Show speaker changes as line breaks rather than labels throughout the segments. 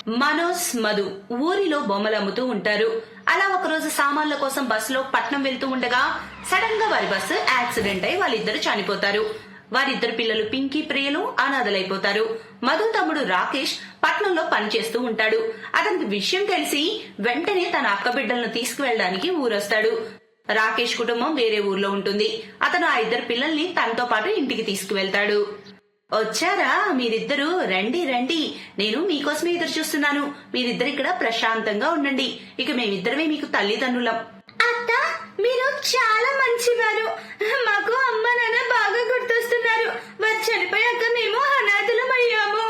మనోజ్, మధు ఊరిలో బొమ్మలు అమ్ముతూ ఉంటారు. అలా ఒకరోజు సామాన్ల కోసం బస్సులో పట్నం వెళ్తూ ఉండగా సడన్ గా వారి బస్సు యాక్సిడెంట్ అయి వాళ్ళిద్దరు చనిపోతారు. వారిద్దరు పిల్లలు పింకీ, ప్రియలు అనాథలైపోతారు. మధు తమ్ముడు రాకేష్ పట్నంలో పనిచేస్తూ ఉంటాడు. అతనికి విషయం తెలిసి వెంటనే తన అక్క బిడ్డలను తీసుకువెళ్ళడానికి ఊరొస్తాడు. రాకేష్ కుటుంబం వేరే ఊర్లో ఉంటుంది. అతను ఆ ఇద్దరు పిల్లల్ని తనతో పాటు ఇంటికి తీసుకువెళ్తాడు. వచ్చారా మీరిద్దరూ? రండి రండి, నేను మీకోసమే ఎదురు చూస్తున్నాను. మీరిద్దరు ఇక్కడ ప్రశాంతంగా ఉండండి. ఇక మేమిద్దరమే మీకు తల్లిదండ్రులం. అత్త, మీరు చాలా మంచివారు. మాకు అమ్మ నాన్న బాగా గుర్తొస్తున్నారు. వారు చనిపోయాక మేము అనాథలమయ్యాము.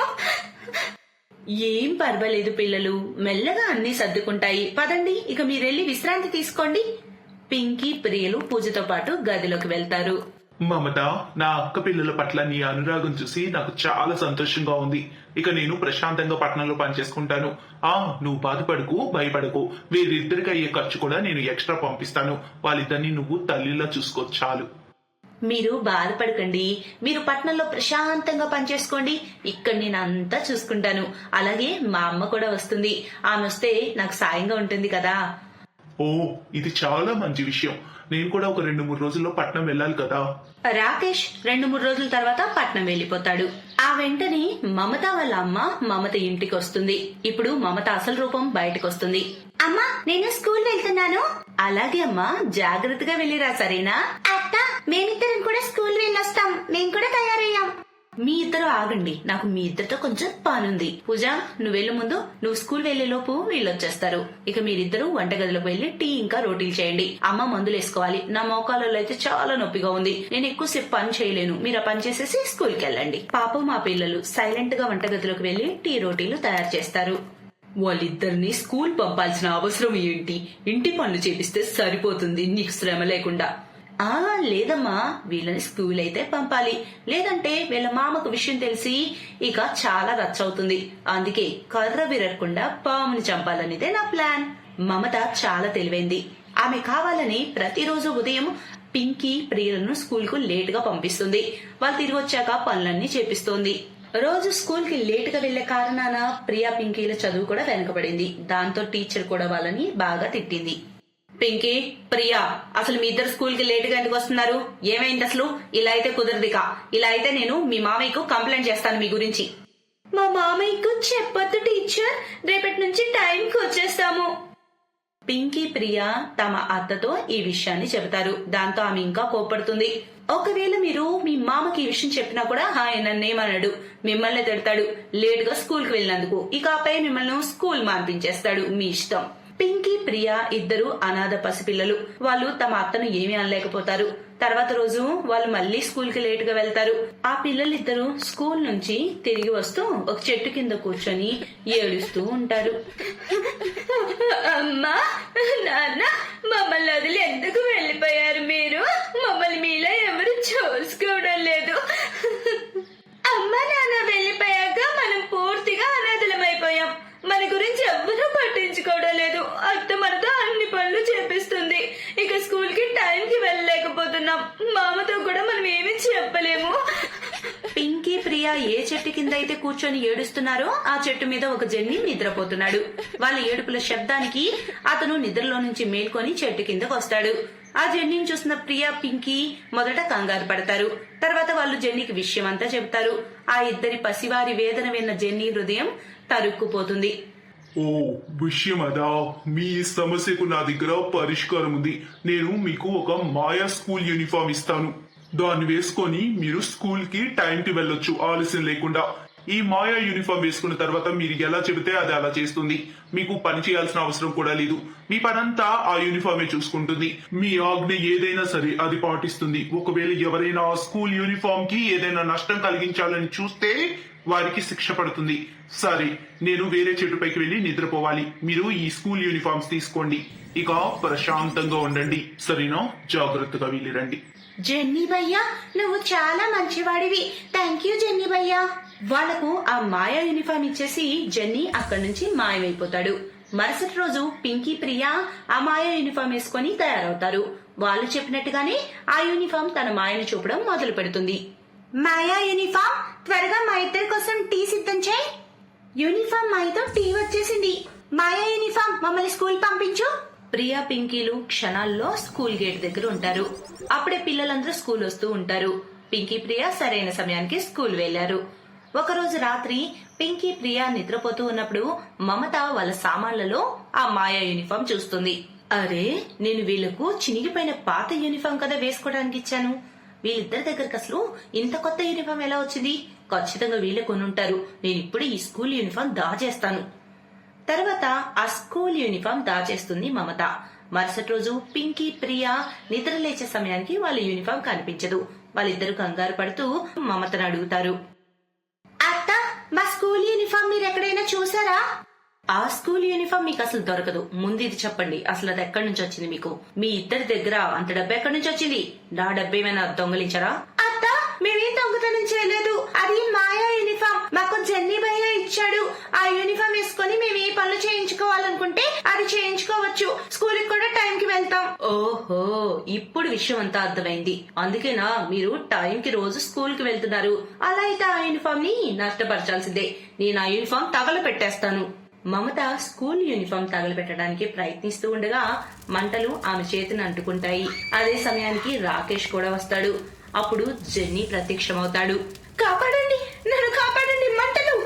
ఏం పర్వాలేదు పిల్లలు, మెల్లగా అన్ని సర్దుకుంటాయి. పదండి, ఇక మీరెళ్ళి విశ్రాంతి తీసుకోండి. పింకీ, ప్రియలు పూజతో పాటు గదిలోకి వెళ్తారు.
మమత, నా అక్క పిల్లల పట్ల నీ అనురాగం చూసి నాకు చాలా సంతోషంగా ఉంది. ఇక నేను ప్రశాంతంగా పట్టణంలో పనిచేసుకుంటాను. నువ్వు బాధపడకు, భయపడకు. వీరిద్దరికి అయ్యే ఖర్చు కూడా నేను ఎక్స్ట్రా పంపిస్తాను. వాళ్ళిద్దరిని నువ్వు తల్లిలా చూసుకో చాలు.
మీరు బాధపడకండి. మీరు పట్నంలో ప్రశాంతంగా పనిచేసుకోండి. ఇక్కడ నేను అంతా చూసుకుంటాను. అలాగే మా అమ్మ కూడా వస్తుంది. ఆమె వస్తే నాకు సాయంగా ఉంటుంది కదా.
ఓ, ఇది చాలా మంచి విషయం. నేను కూడా ఒక 2-3 రోజుల్లో పట్నం వెళ్ళాలి కదా.
రాకేష్ 2-3 రోజుల తర్వాత పట్నం వెళ్లిపోతాడు. ఆ వెంటనే మమత వాళ్ళ అమ్మ మమత ఇంటికి వస్తుంది. ఇప్పుడు మమత అసలు రూపం బయటకు వస్తుంది. అమ్మా, నేను స్కూల్ వెళ్తున్నాను. అలాగే అమ్మా, జాగ్రత్తగా వెళ్ళిరా, సరేనా? అత్త, మేమిద్దరం కూడా స్కూల్ వెళ్ళొస్తాం. మేము కూడా తయారయ్యాం. మీ ఇద్దరు ఆగండి, నాకు మీ ఇద్దరితో కొంచెం పనుంది. పూజ, నువ్వు వెళ్ళు ముందు. నువ్వు స్కూల్ వెళ్లే లోపు వీళ్ళొచ్చేస్తారు. ఇక మీరిద్దరూ వంటగదిలోకి వెళ్లి టీ ఇంకా రోటీలు చేయండి. అమ్మ మందులు వేసుకోవాలి. నా మోకాలలో అయితే చాలా నొప్పిగా ఉంది. నేను ఎక్కువసేపు పని చేయలేను. మీరు ఆ పని చేసేసి స్కూల్ కి వెళ్ళండి. పాపం మా పిల్లలు సైలెంట్ గా వంటగదిలోకి వెళ్లి టీ రోటీలు తయారు చేస్తారు. వాళ్ళిద్దరిని స్కూల్ పంపాల్సిన అవసరం ఏంటి? ఇంటి పనులు చేపిస్తే సరిపోతుంది, నీకు శ్రమ లేకుండా. లేదమ్మా, వీళ్ళని స్కూల్ అయితే పంపాలి. లేదంటే వీళ్ళ మామకు విషయం తెలిసి ఇక చాలా రచ్చవుతుంది. అందుకే కర్ర విరగకుండా పాముని చంపాలనేదే నా ప్లాన్. మమత చాలా తెలివైంది. ఆమె కావాలని ప్రతిరోజు ఉదయం పింకీ, ప్రియలను స్కూల్ కు లేట్ గా పంపిస్తుంది. వాళ్ళు తిరిగి వచ్చాక పనులన్నీ చేపిస్తోంది. రోజు స్కూల్ కి లేట్ గా వెళ్లే కారణాన ప్రియా, పింకీల చదువు కూడా వెనకబడింది. దాంతో టీచర్ కూడా వాళ్ళని బాగా తిట్టింది. పింకీ, ప్రియా, అసలు మీ ఇద్దరు స్కూల్ కి లేట్ గా ఎందుకు వస్తున్నారు? ఏమైంది అసలు? ఇలా అయితే కుదరదిక. ఇలా అయితే నేను మీ మామయ్యకు కంప్లైంట్ చేస్తాను మీ గురించి. మా మామయ్యకు చెప్పొద్దు టీచర్, రేపటి నుంచి టైంకి వచ్చేస్తాము. పింకీ, ప్రియా తమ అత్తతో ఈ విషయాన్ని చెబుతారు. దాంతో ఆమె ఇంకా కోపడుతుంది. ఒకవేళ మీరు మీ మామకి ఈ విషయం చెప్పినా కూడా నన్నేమన్నాడు, మిమ్మల్ని తిడతాడు లేట్ గా స్కూల్ కి వెళ్ళినందుకు. ఇక ఆపై మిమ్మల్ని స్కూల్ మాన్పించేస్తాడు. మీ ఇష్టం. పింకీ, ప్రియా ఇద్దరు అనాథ పసిపిల్లలు. వాళ్ళు తమ అత్తను ఏమీ అనలేకపోతారు. తర్వాత రోజు వాళ్ళు మళ్లీ స్కూల్ కి లేట్ గా వెళ్తారు. ఆ పిల్లలిద్దరూ స్కూల్ నుంచి తిరిగి వస్తూ ఒక చెట్టు కింద కూర్చొని ఏడుస్తూ ఉంటారు. అమ్మా, నాన్న, మమ్మల్ని వదిలి ఎందుకు వెళ్లిపోయారు మీరు? మమ్మల్ని మీలో ఎవరు చూసుకోవడం లేదు. అమ్మ నాన్న వెళ్లిపోయాక మనం పూర్తిగా అనాథలమైపోయాం. మన గురించి ఎవ్వరూ పట్టించుకోవడం లేదు. అత్త మనతో అన్ని పనులు చేపిస్తుంది. ఇక స్కూల్ కి టైం కి వెళ్ళలేకపోతున్నాం. మామతో కూడా మనం ఏమీ చెప్పలేము. పింకీ, ప్రియా ఏ చెట్టు కింద అయితే కూర్చొని ఏడుస్తున్నారో ఆ చెట్టు మీద ఒక జెన్నీ నిద్రపోతున్నాడు. వాళ్ళ ఏడుపుల శబ్దానికి అతను నిద్రలో నుంచి మేల్కొని చెట్టు కిందకు వస్తాడు. ఆ జెన్నీని చూసిన ప్రియా, పింకీ మొదట కంగారు పడతారు. తర్వాత వాళ్ళు జెన్నీకి విషయం అంతా చెబుతారు. ఆ ఇద్దరి పసివారి వేదన విన్న జెన్నీ హృదయం తరుక్కుపోతుంది.
ఓ, విషయం అదా? మీ సమస్యకు నా దగ్గర పరిష్కారం ఉంది. నేను మీకు ఒక మాయా స్కూల్ యూనిఫామ్ ఇస్తాను. దాన్ని వేసుకొని మీరు స్కూల్ కి టైం కి వెళ్ళొచ్చు ఆలస్యం లేకుండా. ఈ మాయా యూనిఫామ్ వేసుకున్న తర్వాత మీరు ఎలా చెబితే అది అలా చేస్తుంది. మీకు పని చేయాల్సిన అవసరం కూడా లేదు. మీ పనంతా ఆ యూనిఫామే చూసుకుంటుంది. మీ ఆజ్ఞ ఏదైనా సరే అది పాటిస్తుంది. ఒకవేళ ఎవరైనా ఆ స్కూల్ యూనిఫామ్ కి ఏదైనా నష్టం కలిగించాలని చూస్తే వారికి శిక్ష పడుతుంది. సరే, నేను వేరే చెట్టుపైకి వెళ్లి నిద్రపోవాలి. మీరు ఈ స్కూల్ యూనిఫామ్స్ తీసుకోండి. ఇక ప్రశాంతంగా ఉండండి, సరేనా? జాగ్రత్తగా వెళ్ళిరండి.
జెన్నీ భయ్యా, నువ్వు చాలా మంచివాడివి. థ్యాంక్ యూ జెన్నీ భయ్యా. వాళ్లకు ఆ మాయా యూనిఫామ్ ఇచ్చేసి జెన్నీ అక్కడి నుంచి మాయమైపోతాడు. మరుసటి రోజు పింకీ, ప్రియా ఆ మాయా యూనిఫామ్ వేసుకుని తయారవుతారు. వాళ్ళు చెప్పినట్టుగానే ఆ యూనిఫామ్ తన మాయను చూపడం మొదలు పెడుతుంది. మాయా యూనిఫామ్, త్వరగా మా ఇద్దరి కోసం టీ సిద్ధం చేయి. యూనిఫామ్ మాయతో టీ వచ్చేసింది. మాయా యూనిఫామ్ మమ్మల్ని స్కూల్ పంపించు. ప్రియా పింకీలు క్షణాల్లో స్కూల్ గేట్ దగ్గర ఉంటారు. అప్పుడే పిల్లలందరూ స్కూల్ వస్తూ ఉంటారు. పింకీ ప్రియా సరైన సమయానికి స్కూల్ వెళ్లారు. ఒకరోజు రాత్రి పింకీ ప్రియా నిద్రపోతూ ఉన్నప్పుడు మమత వాళ్ళ సామాన్లలో ఆ మాయా యూనిఫామ్ చూస్తుంది. అరే, నేను వీళ్లకు చినిగిపోయిన పాత యూనిఫామ్ కదా వేసుకోవడానికి ఇచ్చాను. వీళ్ళిద్దరి దగ్గరకు అసలు ఇంత కొత్త యూనిఫామ్ ఎలా వచ్చింది? ఖచ్చితంగా వీళ్ళే కొనుంటారు. నేను ఇప్పుడు ఈ స్కూల్ యూనిఫామ్ దాచేస్తాను. తర్వాత ఆ స్కూల్ యూనిఫామ్ దాచేస్తుంది మమత. మరుసటి రోజు పింకీ ప్రియా నిద్ర లేచే సమయానికి వాళ్ళ యూనిఫామ్ కనిపించదు. వాళ్ళిద్దరు కంగారు పడుతూ మమతను అడుగుతారు, అత్త, మా స్కూల్ యూనిఫామ్ మీరు ఎక్కడైనా చూసారా? ఆ స్కూల్ యూనిఫామ్ మీకు అసలు దొరకదు. ముందు ఇది చెప్పండి, అసలు అది ఎక్కడి నుంచి వచ్చింది మీకు? మీ ఇద్దరి దగ్గర అంత డబ్బు ఎక్కడి నుంచి వచ్చింది? నా డబ్బు ఏమైనా దొంగలించారా? అత్త, మేమేం దొంగతనం చేయలేదు. అది మాయా యూనిఫామ్ మాకు జెన్నీ భయ్య ఇచ్చాడు. ఆ యూనిఫామ్ వేసుకుని మేము ఏ పనులు చేయించుకోవాలనుకుంటే అది చేయించుకోవచ్చు. స్కూల్ కి కూడా టైం కి వెళ్తాం. ఓహో, ఇప్పుడు విషయం అంతా అర్థమైంది. అందుకేనా మీరు టైం కి రోజు స్కూల్ కి వెళ్తున్నారు? అలా అయితే ఆ యూనిఫామ్ ని నష్టపరచాల్సిందే. నేను ఆ యూనిఫామ్ తగలపెట్టేస్తాను. మమత స్కూల్ యూనిఫామ్ తగలబెట్టడానికి ప్రయత్నిస్తూ ఉండగా మంటలు ఆమె చేతిని అంటుకుంటాయి. అదే సమయానికి రాకేష్ కూడా వస్తాడు. అప్పుడు జెన్నీ ప్రత్యక్షమవుతాడు. కాపాడండి, నన్ను కాపాడండి, మంటలు!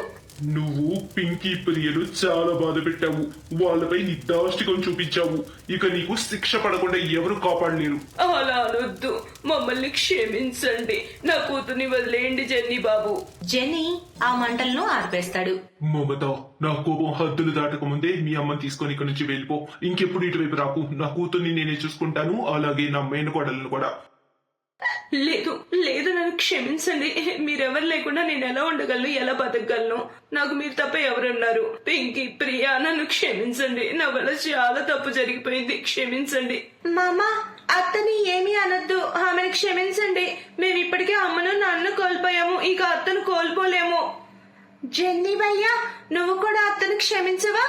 నువ్వు పింకీ ప్రియలు చాలా బాధ పెట్టావు. వాళ్ళపై నీ దాష్టికం చూపించావు. ఇక నీకు శిక్ష పడకుండా ఎవరు కాపాడలేరు.
అలా అనొద్దు, మమ్మల్ని క్షమించండి. నా కూతుర్ని వదిలేయండి జెన్నీ బాబు.
జెన్నీ ఆ మంటలను ఆర్పేస్తాడు.
మమత, నా కోపం హద్దులు దాటక ముందే మీ అమ్మని తీసుకొని ఇక్కడి నుంచి వెళ్ళిపో. ఇంకెప్పుడు ఇటువైపు రాకు. నా కూతుర్ని నేనే చూసుకుంటాను, అలాగే నా మేనకోడలను కూడా.
లేదు లేదు, నన్ను క్షమించండి. మీరెవరు లేకుండా నేను ఎలా ఉండగలను, ఎలా బతకగలను? నాకు మీరు తప్ప ఎవరున్నారు? పింకీ, ప్రియా, నన్ను క్షమించండి. నా వల్ల చాలా తప్పు జరిగిపోయింది, క్షమించండి.
మామా, అత్తని ఏమీ అనొద్దు, ఆమెను క్షమించండి.
మేము ఇప్పటికే అమ్మను నాన్న కోల్పోయాము, ఇక అత్తను కోల్పోలేము.
జెన్నీ భయ్యా, నువ్వు కూడా అత్తను క్షమించవా?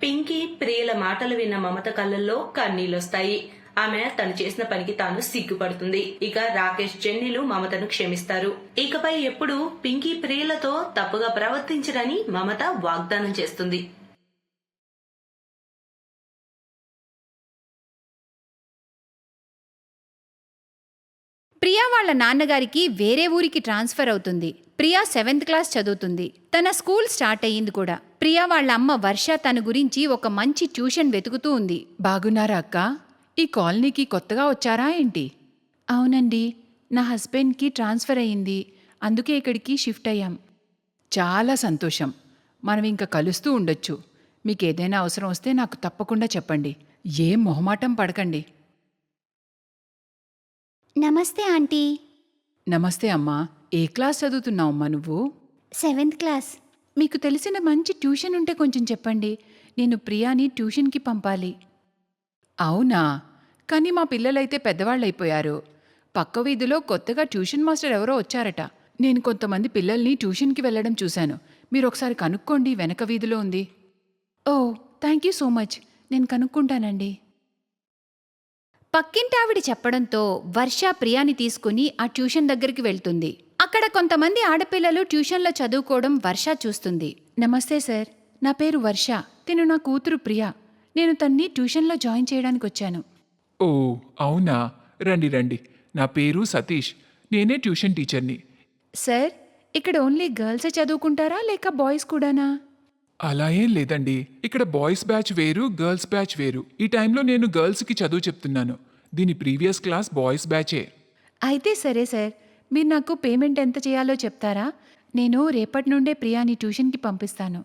పింకీ ప్రియల మాటలు విన్న మమత కళ్ళల్లో కన్నీళ్లొస్తాయి. ఆమె తను చేసిన పనికి తాను సిగ్గుపడుతుంది. ఇక రాకేష్, జెన్నీలు మమతను క్షమిస్తారు. ఇకపై ఎప్పుడు పింకీ ప్రియలతో తప్పుగా ప్రవర్తించరని మమత వాగ్దానం చేస్తుంది.
ప్రియా వాళ్ళ నాన్నగారికి వేరే ఊరికి ట్రాన్స్ఫర్ అవుతుంది. ప్రియా 7th క్లాస్ చదువుతుంది. తన స్కూల్ స్టార్ట్ అయ్యింది కూడా. ప్రియా వాళ్ళ అమ్మ వర్ష తన గురించి ఒక మంచి ట్యూషన్ వెతుకుతూ ఉంది.
బాగున్నారా అక్క? ఈ కాలనీకి కొత్తగా వచ్చారా ఏంటి?
అవునండి, నా హస్బెండ్కి ట్రాన్స్ఫర్ అయ్యింది, అందుకే ఇక్కడికి షిఫ్ట్ అయ్యాం.
చాలా సంతోషం. మనం ఇంకా కలుస్తూ ఉండొచ్చు. మీకేదైనా అవసరం వస్తే నాకు తప్పకుండా చెప్పండి. ఏం మొహమాటం పడకండి.
నమస్తే ఆంటీ.
నమస్తే అమ్మా. ఏ క్లాస్ చదువుతున్నావమ్మా నువ్వు?
7th class.
మీకు తెలిసిన మంచి ట్యూషన్ ఉంటే కొంచెం చెప్పండి. నేను ప్రియాని ట్యూషన్కి పంపాలి.
అవునా? కానీ మా పిల్లలైతే పెద్దవాళ్ళైపోయారు. పక్క వీధిలో కొత్తగా ట్యూషన్ మాస్టర్ ఎవరో వచ్చారట. నేను కొంతమంది పిల్లల్ని ట్యూషన్కి వెళ్ళడం చూశాను. మీరు ఒకసారి కనుక్కోండి, వెనక వీధిలో ఉంది.
ఓ, థ్యాంక్ యూ సో మచ్. నేను కనుక్కుంటానండి. పక్కింటావిడ చెప్పడంతో వర్ష ప్రియాని తీసుకుని ఆ ట్యూషన్ దగ్గరికి వెళ్తుంది. అక్కడ కొంతమంది ఆడపిల్లలు ట్యూషన్లో చదువుకోవడం వర్ష చూస్తుంది. నమస్తే సార్, నా పేరు వర్ష. తిను నా కూతురు ప్రియా. నేను తన్ని ట్యూషన్లో జాయిన్ చేయడానికి వచ్చాను.
ఓ అవునా, రండి రండి. నా పేరు సతీష్, నేనే ట్యూషన్ టీచర్ని.
సార్, ఇక్కడ ఓన్లీ గర్ల్సే చదువుకుంటారా లేక బాయ్స్ కూడానా?
అలా ఏం లేదండి, ఇక్కడ బాయ్స్ బ్యాచ్ వేరు, గర్ల్స్ బ్యాచ్ వేరు. ఈ టైంలో నేను గర్ల్స్కి చదువు చెప్తున్నాను. దీని ప్రీవియస్ క్లాస్ బాయ్స్ బ్యాచే.
అయితే సరే సార్, మీరు నాకు పేమెంట్ ఎంత చేయాలో చెప్తారా? నేను రేపటి నుండే ప్రియాని ట్యూషన్కి పంపిస్తాను.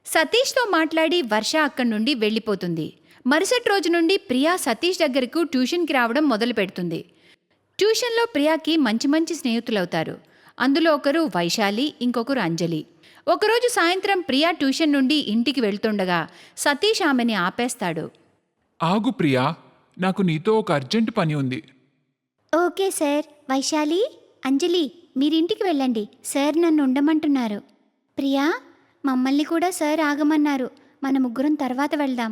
సతీష్తో మాట్లాడి వర్ష అక్కడి నుండి వెళ్ళిపోతుంది. మరుసటి రోజు నుండి ప్రియా సతీష్ దగ్గరకు ట్యూషన్కి రావడం మొదలు పెడుతుంది. ట్యూషన్లో ప్రియాకి మంచి మంచి స్నేహితులవుతారు. అందులో ఒకరు వైశాలి, ఇంకొకరు అంజలి. ఒకరోజు సాయంత్రం ప్రియా ట్యూషన్ నుండి ఇంటికి వెళ్తుండగా సతీష్ ఆమెని ఆపేస్తాడు.
ఆగు ప్రియా, నాకు నీతో ఒక అర్జెంట్ పని ఉంది.
Okay sir. వైశాలి, అంజలి, మీరింటికి వెళ్ళండి. సార్ నన్ను ఉండమంటున్నారు. ప్రియా, మమ్మల్ని కూడా సార్ ఆగమన్నారు. మన ముగ్గురం తర్వాత వెళ్దాం.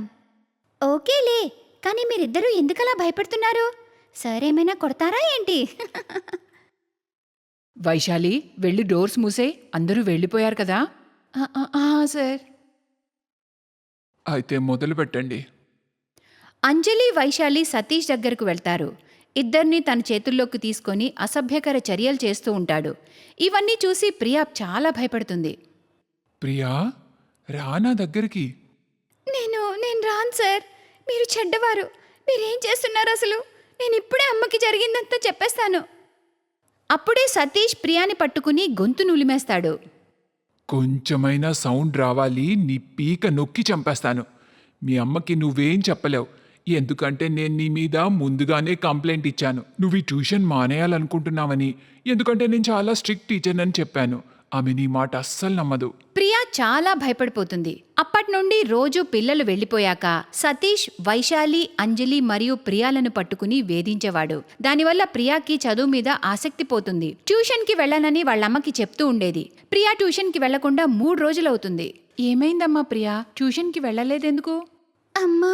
ఓకేలే, కానీ మీరిద్దరూ ఎందుకలా భయపడుతున్నారు? సార్ ఏమైనా కొడతారా ఏంటి?
వైశాలి, వెళ్ళి డోర్స్ మూసే. అందరూ వెళ్ళిపోయారు కదా.
సార్.
అయితే మొదలు పెట్టండి.
అంజలి వైశాలి సతీష్ దగ్గరకు వెళ్తారు. ఇద్దరిని తన చేతుల్లోకి తీసుకొని అసభ్యకర చర్యలు చేస్తూ ఉంటాడు. ఇవన్నీ చూసి ప్రియా చాలా భయపడుతుంది.
ప్రియా, రా నా దగ్గరికి.
నేను రాను సార్. మీరు చెడ్డవారు. మీరేం చేస్తున్నారు అసలు? నేను ఇప్పుడే అమ్మకి జరిగిందంతా చెప్పేస్తాను.
అప్పుడే సతీష్ ప్రియాని పట్టుకుని గొంతు నులిమేస్తాడు.
కొంచెమైనా సౌండ్ రావాలి, నీ పీక నొక్కి చంపేస్తాను. మీ అమ్మకి నువ్వేం చెప్పలేవు, ఎందుకంటే నేను నీ మీద ముందుగానే కంప్లైంట్ ఇచ్చాను. నువ్వు ఈ ట్యూషన్ మానేయాలనుకుంటున్నావని. ఎందుకంటే నేను చాలా స్ట్రిక్ట్ టీచర్నని చెప్పాను. ఆమె నీ మాట అస్సలు నమ్మదు.
ప్రియా చాలా భయపడిపోతుంది. అప్పట్నుండి రోజు పిల్లలు వెళ్ళిపోయాక సతీష్ వైశాలి, అంజలి మరియు ప్రియాలను పట్టుకుని వేధించేవాడు. దానివల్ల ప్రియాకి చదువు మీద ఆసక్తి పోతుంది. ట్యూషన్కి వెళ్ళనని వాళ్ళమ్మకి చెప్తూ ఉండేది. ప్రియా ట్యూషన్కి వెళ్లకుండా 3 రోజులవుతుంది.
ఏమైందమ్మా ప్రియా, ట్యూషన్కి వెళ్ళలేదెందుకు?
అమ్మా,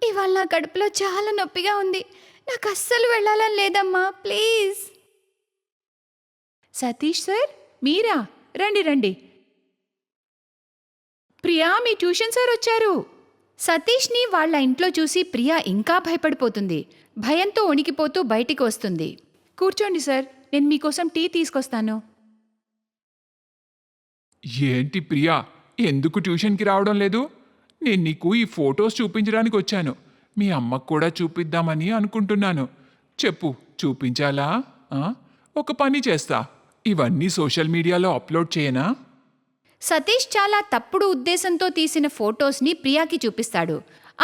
ఇవాళ నా కడుపులో చాలా నొప్పిగా ఉంది. నాకు అస్సలు వెళ్ళాలని లేదమ్మా, ప్లీజ్.
సతీష్ సార్, మీరా? రండి రండి. ప్రియా, మీ ట్యూషన్ సార్ వచ్చారు.
సతీష్ని వాళ్ళ ఇంట్లో చూసి ప్రియా ఇంకా భయపడిపోతుంది. భయంతో వణికిపోతూ బయటికి వస్తుంది.
కూర్చోండి సార్, నేను మీకోసం టీ తీసుకొస్తాను.
ఏంటి ప్రియా, ఎందుకు ట్యూషన్కి రావడం లేదు? నేను నీకు ఈ ఫొటోస్ చూపించడానికి వచ్చాను. మీ అమ్మకు కూడా చూపిద్దామని అనుకుంటున్నాను. చెప్పు, చూపించాలా? ఒక పని చేస్తా, ఇవన్నీ సోషల్ మీడియాలో అప్లోడ్ చేయనా?
సతీష్ చాలా తప్పుడు ఉద్దేశంతో తీసిన ఫోటోస్ని ప్రియాకి చూపిస్తాడు.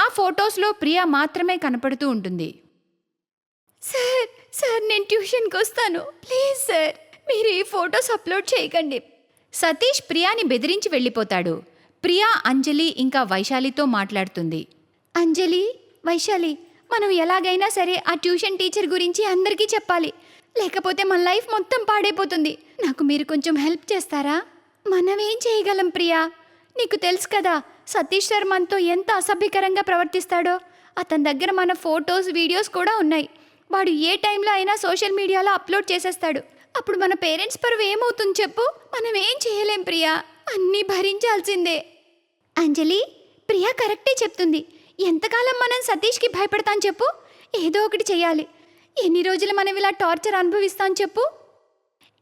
ఆ ఫోటోస్లో ప్రియా మాత్రమే కనపడుతూ ఉంటుంది.
సార్ నేను ట్యూషన్కి వస్తాను, ప్లీజ్ సార్. మీరు ఈ ఫొటోస్ అప్లోడ్ చేయకండి.
సతీష్ ప్రియాని బెదిరించి వెళ్ళిపోతాడు. ప్రియా అంజలి ఇంకా వైశాలితో మాట్లాడుతుంది.
అంజలి, వైశాలి, మనం ఎలాగైనా సరే ఆ ట్యూషన్ టీచర్ గురించి అందరికీ చెప్పాలి. లేకపోతే మన లైఫ్ మొత్తం పాడైపోతుంది. నాకు మీరు కొంచెం హెల్ప్ చేస్తారా? మనం ఏం చేయగలం ప్రియా? నీకు తెలుసు కదా, సతీష్ సార్ మనతో ఎంత అసభ్యకరంగా ప్రవర్తిస్తాడో. అతని దగ్గర మన ఫొటోస్, వీడియోస్ కూడా ఉన్నాయి. వాడు ఏ టైంలో అయినా సోషల్ మీడియాలో అప్లోడ్ చేసేస్తాడు. అప్పుడు మన పేరెంట్స్ పరువు ఏమవుతుంది చెప్పు? మనం ఏం చేయలేం ప్రియా, అన్నీ భరించాల్సిందే. అంజలి, ప్రియా కరెక్టే చెప్తుంది. ఎంతకాలం మనం సతీష్కి భయపడతాం చెప్పు? ఏదో ఒకటి చెయ్యాలి. ఎన్ని రోజులు మనం ఇలా టార్చర్ అనుభవిస్తాం చెప్పు?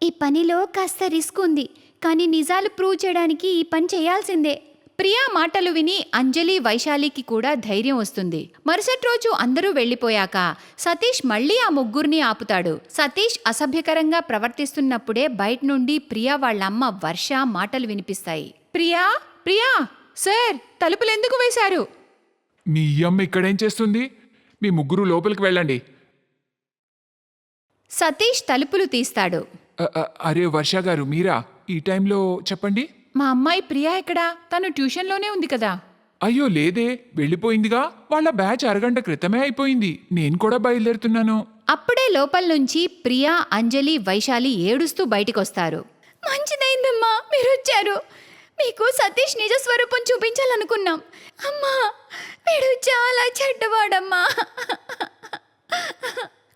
ఈ పనిలో కాస్త రిస్క్ ఉంది, కానీ నిజాలు ప్రూవ్ చేయడానికి ఈ పని చేయాల్సిందే.
ప్రియా మాటలు విని అంజలి, వైశాలికి కూడా ధైర్యం వస్తుంది. మరుసటి రోజు అందరూ వెళ్ళిపోయాక సతీష్ మళ్ళీ ఆ ముగ్గురిని ఆపుతాడు. సతీష్ అసభ్యకరంగా ప్రవర్తిస్తున్నప్పుడే బయట నుండి ప్రియా వాళ్ళమ్మ వర్ష మాటలు వినిపిస్తాయి.
ప్రియా, ప్రియా సార్, తలుపులెందుకు వేశారు?
మీ అమ్మ ఇక్కడేం చేస్తుంది? మీ ముగ్గురు లోపలికి వెళ్ళండి.
సతీష్ తలుపులు తీస్తాడు.
అరే వర్ష గారు, మీరా? ఈ టైంలో చెప్పండి.
మా అమ్మాయి ప్రియా ఎక్కడా? తను ట్యూషన్లోనే ఉంది కదా.
అయ్యో లేదే, వెళ్ళిపోయిందిగా. వాళ్ళ బ్యాచ్ అరగంట క్రితమే అయిపోయింది. నేను కూడా బయలుదేరుతున్నాను.
అప్పుడే లోపల నుంచి ప్రియా, అంజలి, వైశాలి ఏడుస్తూ బయటికొస్తారు.
మంచిదైందమ్మా మీరు వచ్చారు. మీకు సతీష్ నిజ స్వరూపం చూపించాలనుకున్నాం. అమ్మా, వీడు చాలా చెడ్డవాడమ్మా.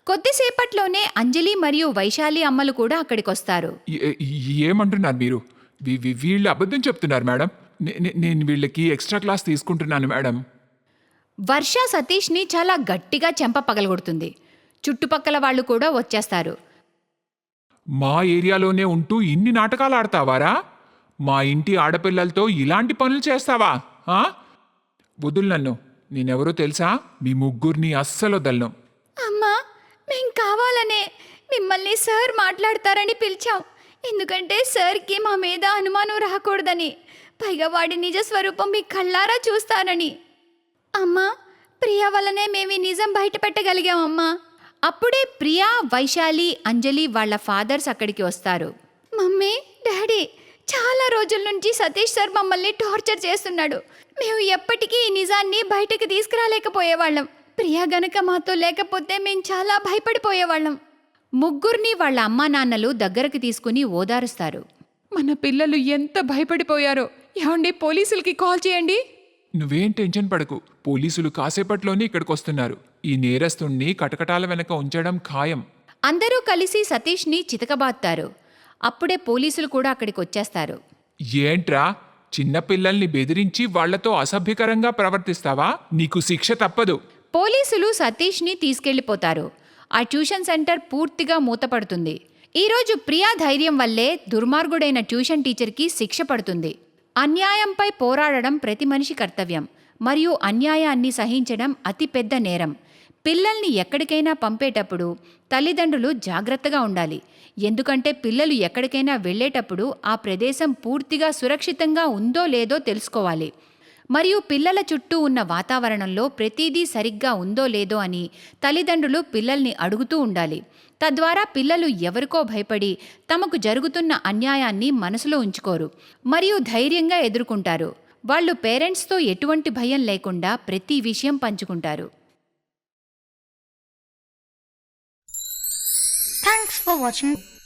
కొద్దిసేపట్లోనే అంజలి మరియు వైశాలి అమ్మలు కూడా అక్కడికొస్తారు.
ఏమంటున్నారు మీరు? వీళ్ళు అబద్ధం చెప్తున్నారు మేడం. నేను వీళ్ళకి ఎక్స్ట్రా క్లాస్ తీసుకుంటున్నాను మేడం.
వర్ష సతీష్ని చాలా గట్టిగా చెంప పగలగొడుతుంది. చుట్టుపక్కల వాళ్ళు కూడా వచ్చేస్తారు.
మా ఏరియాలోనే ఉంటూ ఇన్ని నాటకాలు ఆడతావారా? మా ఇంటి ఆడపిల్లలతో ఇలాంటి పనులు చేస్తావా? వదులు నన్ను. నేనెవరో తెలుసా? మీ ముగ్గురిని అస్సలు వదలను.
అమ్మా, మేం కావాలనే మిమ్మల్ని సార్ మాట్లాడతారని పిలిచాం. ఎందుకంటే సార్కి మా మీద అనుమానం రాకూడదని, పైగా వాడి నిజ స్వరూపం మీ కళ్ళారా చూస్తారని. అమ్మా, ప్రియా వల్లనే మేము ఈ నిజం బయట పెట్టగలిగామమ్మా.
అప్పుడే ప్రియా, వైశాలి, అంజలి వాళ్ళ ఫాదర్స్ అక్కడికి వస్తారు.
మమ్మీ, డాడీ, చాలా రోజుల నుంచి సతీష్ సార్ మమ్మల్ని టార్చర్ చేస్తున్నాడు. మేము ఎప్పటికీ ఈ నిజాన్ని బయటకు తీసుకురాలేకపోయేవాళ్ళం. ప్రియా గనక మాతో లేకపోతే మేము చాలా భయపడిపోయేవాళ్ళం.
ముగ్గురిని వాళ్ళ అమ్మా నాన్నలు దగ్గరకు తీసుకుని ఓదారుస్తారు.
మన పిల్లలు ఎంత భయపడిపోయారో. ఏమండి, పోలీసులకి కాల్ చేయండి.
నువ్వేం టెన్షన్ పడకు. పోలీసులు కాసేపట్లోనే ఇక్కడికి వస్తున్నారు. ఈ నేరస్తుణ్ణి కటకటాల వెనక ఉంచడం ఖాయం.
అందరూ కలిసి సతీష్ని చితకబాత్తారు. అప్పుడే పోలీసులు కూడా అక్కడికి వచ్చేస్తారు.
ఏంట్రా, చిన్నపిల్లల్ని బెదిరించి వాళ్లతో అసభ్యకరంగా ప్రవర్తిస్తావా? నీకు శిక్ష తప్పదు.
పోలీసులు సతీష్ని తీసుకెళ్లిపోతారు. ఆ ట్యూషన్ సెంటర్ పూర్తిగా మూతపడుతుంది. ఈరోజు ప్రియా ధైర్యం వల్లే దుర్మార్గుడైన ట్యూషన్ టీచర్కి శిక్ష పడుతుంది. అన్యాయంపై పోరాడడం ప్రతి మనిషి కర్తవ్యం, మరియు అన్యాయాన్ని సహించడం అతి పెద్ద నేరం. పిల్లల్ని ఎక్కడికైనా పంపేటప్పుడు తల్లిదండ్రులు జాగ్రత్తగా ఉండాలి. ఎందుకంటే పిల్లలు ఎక్కడికైనా వెళ్ళేటప్పుడు ఆ ప్రదేశం పూర్తిగా సురక్షితంగా ఉందో లేదో తెలుసుకోవాలి. మరియు పిల్లల చుట్టూ ఉన్న వాతావరణంలో ప్రతిదీ సరిగ్గా ఉందో లేదో అని తల్లిదండ్రులు పిల్లల్ని అడుగుతూ ఉండాలి. తద్వారా పిల్లలు ఎవరికో భయపడి తమకు జరుగుతున్న అన్యాయాన్ని మనసులో ఉంచుకోరు మరియు ధైర్యంగా ఎదుర్కొంటారు. వాళ్ళు పేరెంట్స్తో ఎటువంటి భయం లేకుండా ప్రతి విషయం పంచుకుంటారు.
Thanks for watching.